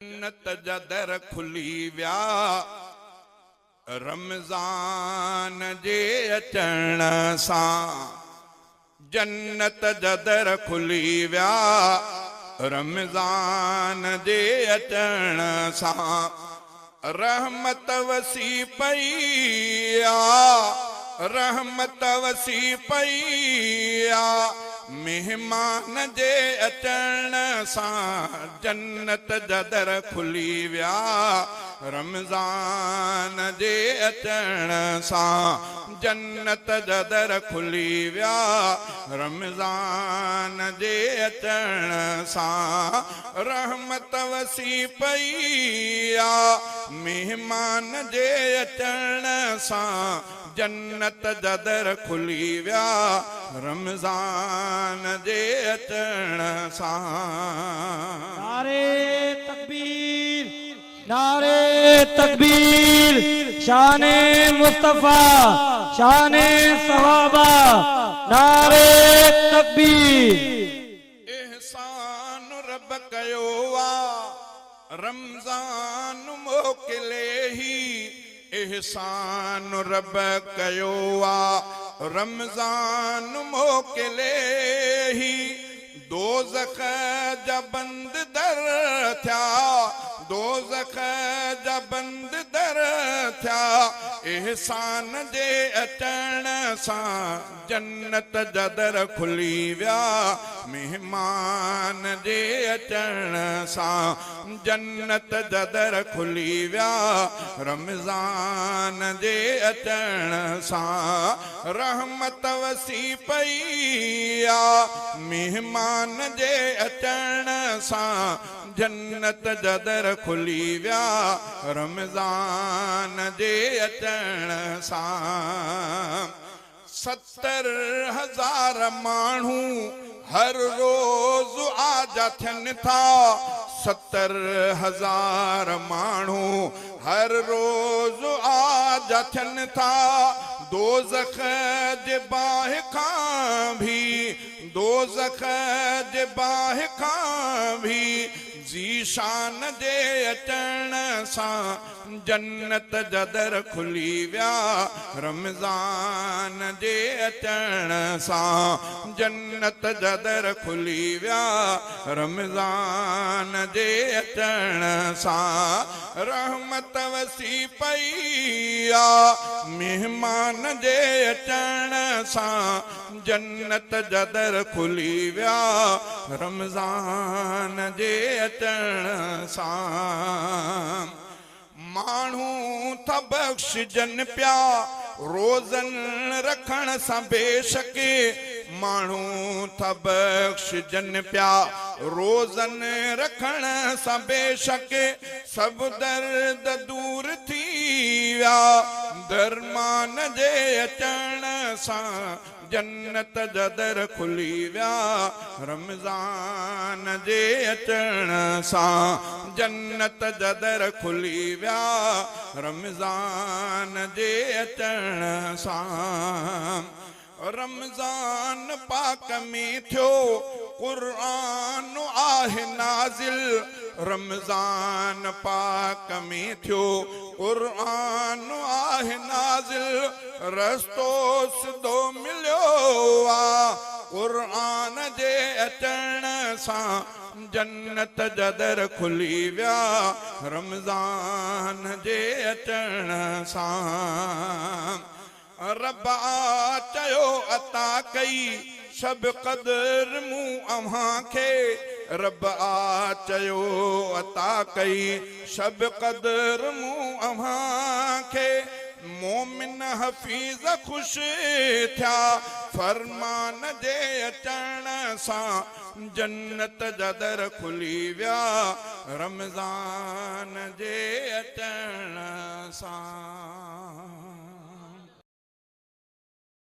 जन्नत जा दर खुली विया रमज़ान जे अचण सां। जन्नत जा दर खुली विया रमज़ान जे अचण सां। रहमत वसी पई रहमत वसी पई मेहमान जे अचण सां। जन्नत जा दर खुली विया रमज़ान जे अचण सां। जन्नत जा दर खुली विया रमज़ान जे अचण सां। रहमत वसी पई मेहमान जे अचण सां। जन्नत जा दर खुली विया रमज़ान जे अचण सां। नारे तकबीर, नारे तकबीर। शाने मुस्तफा, शाने सहाबा, नारे तकबीर। एहसान रब कयो रमज़ान मोकिले ही। एहसान रब कयो रमज़ान मोकिले ही। दोज़ख जा बंद दर थिया, दोज़ख जा बंद दर थिया एहसान जे अचण सां। जन्नत जा दर खुली विया मेहमान जे अचण सां। जन्नत जा दर खुली विया रमज़ान जे अचण सां। रहमत वसी पई मेहमान जे अचण सां। जन्नत जा दर खुली विया रमज़ान जे अचण सां। 70,000 माण्हू हर रोज़ आजा थियनि था। 70,000 माण्हू हर रोज़ आजा थियनि था। दोज़ख जे बाहि खां भी, दोज़ख जे बाहि खां भी ज़ीशान जे अचण सां। जन्नत जा दर खुली विया रमज़ान जे अचण सां। जन्नत जा दर खुली विया रमज़ान जे अचण सां। रहमत वसी पई मेहमान जे अचण सां। जन्नत जा दर खुली विया रमज़ान जे अचण सां। माण्हू था बख़्शिजनि पिया रोज़न रखण सां बेशके। माण्हू था बख़्शिजनि पिया रोज़न रखण सां बेशके। सब दर्द दूर थी विया दरमान जे अचण सां। जन्नत जा दर खुली विया रमज़ान जे अचण सां। जन्नत जा दर खुली विया रमज़ान जे अचण सां। रमज़ान पाक में थियो क़ुरान आहे नाज़िल। रमज़ान पाक में थियो क़ुरान आहे नाज़िल। रस्तो सिधो मिलियो क़ुरान जे अचण सां। जन्नत जा दर खुली विया रमज़ान जे अचण सां। रब्बा चयो अता कई शब क़दर मूं अव्हां खे। रब्बा चयो अता कई शब क़दर मूं अव्हां खे। मोमिन हफ़ीज़ ख़ुशि थिया फरमान जे अचण सां। जन्नत जा दर खुली विया रमज़ान जे अचण सां।